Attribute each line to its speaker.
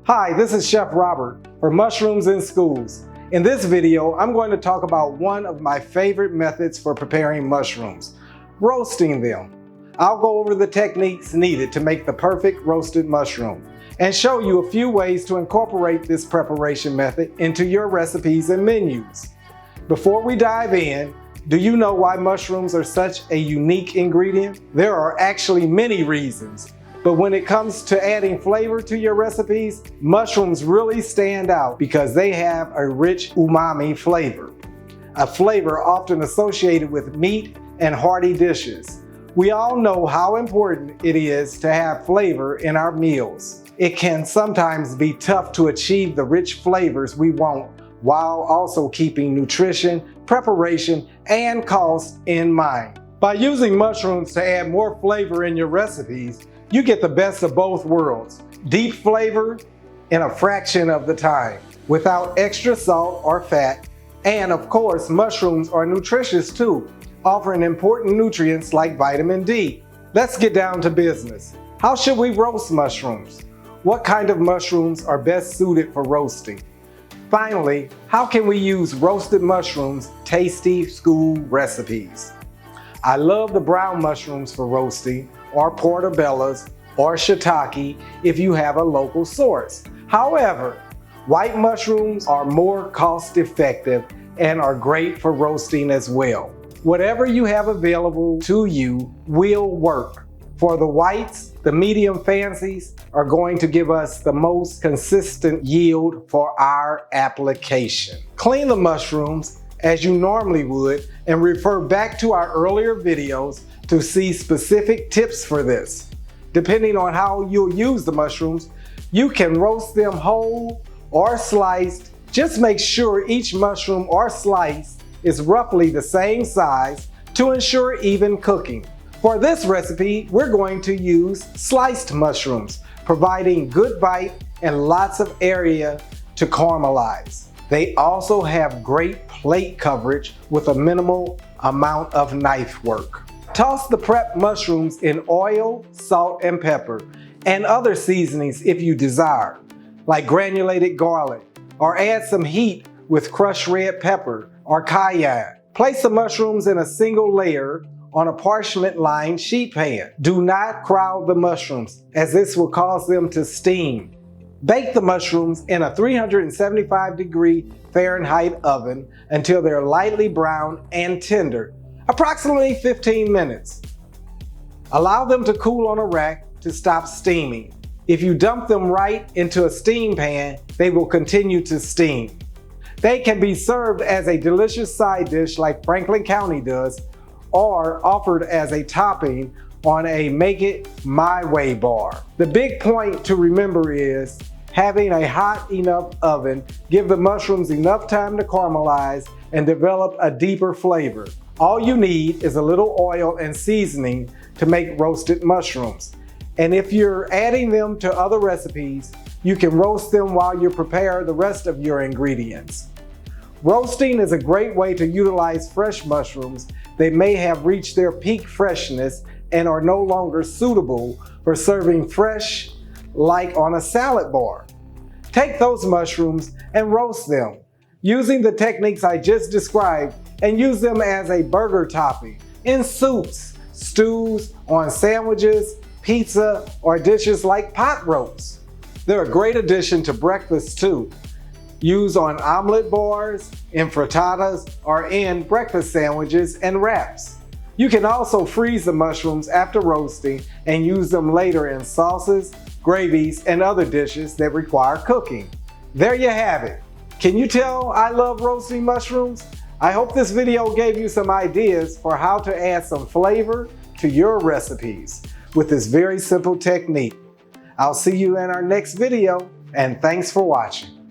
Speaker 1: Hi, this is Chef Robert for Mushrooms in Schools. In this video, I'm going to talk about one of my favorite methods for preparing mushrooms, roasting them. I'll go over the techniques needed to make the perfect roasted mushroom and show you a few ways to incorporate this preparation method into your recipes and menus. Before we dive in, do you know why mushrooms are such a unique ingredient? There are actually many reasons. But when it comes to adding flavor to your recipes, mushrooms really stand out because they have a rich umami flavor, a flavor often associated with meat and hearty dishes. We all know how important it is to have flavor in our meals. It can sometimes be tough to achieve the rich flavors we want while also keeping nutrition, preparation, and cost in mind. By using mushrooms to add more flavor in your recipes, you get the best of both worlds, deep flavor in a fraction of the time, without extra salt or fat. And of course, mushrooms are nutritious too, offering important nutrients like vitamin D. Let's get down to business. How should we roast mushrooms? What kind of mushrooms are best suited for roasting? Finally, how can we use roasted mushrooms tasty school recipes? I love the brown mushrooms for roasting, or portobellos, or shiitake if you have a local source. However, white mushrooms are more cost-effective and are great for roasting as well. Whatever you have available to you will work. For the whites, the medium fancies are going to give us the most consistent yield for our application. Clean the mushrooms as you normally would and refer back to our earlier videos to see specific tips for this. Depending on how you'll use the mushrooms, you can roast them whole or sliced. Just make sure each mushroom or slice is roughly the same size to ensure even cooking. For this recipe, we're going to use sliced mushrooms, providing good bite and lots of area to caramelize. They also have great plate coverage with a minimal amount of knife work. Toss the prepped mushrooms in oil, salt, and pepper, and other seasonings if you desire, like granulated garlic, or add some heat with crushed red pepper or cayenne. Place the mushrooms in a single layer on a parchment-lined sheet pan. Do not crowd the mushrooms, as this will cause them to steam. Bake the mushrooms in a 375-degree Fahrenheit oven until they're lightly brown and tender, approximately 15 minutes. Allow them to cool on a rack to stop steaming. If you dump them right into a steam pan, they will continue to steam. They can be served as a delicious side dish like Franklin County does, or offered as a topping on a Make It My Way bar. The big point to remember is having a hot enough oven give the mushrooms enough time to caramelize and develop a deeper flavor. All you need is a little oil and seasoning to make roasted mushrooms. And if you're adding them to other recipes, you can roast them while you prepare the rest of your ingredients. Roasting is a great way to utilize fresh mushrooms. They may have reached their peak freshness and are no longer suitable for serving fresh, like on a salad bar. Take those mushrooms and roast them using the techniques I just described, and use them as a burger topping in soups, stews, on sandwiches, pizza, or dishes like pot roast. They're a great addition to breakfast too. Use on omelet bars, in frittatas, or in breakfast sandwiches and wraps. You can also freeze the mushrooms after roasting and use them later in sauces, gravies, and other dishes that require cooking. There you have it. Can you tell I love roasting mushrooms? I hope this video gave you some ideas for how to add some flavor to your recipes with this very simple technique. I'll see you in our next video, and thanks for watching.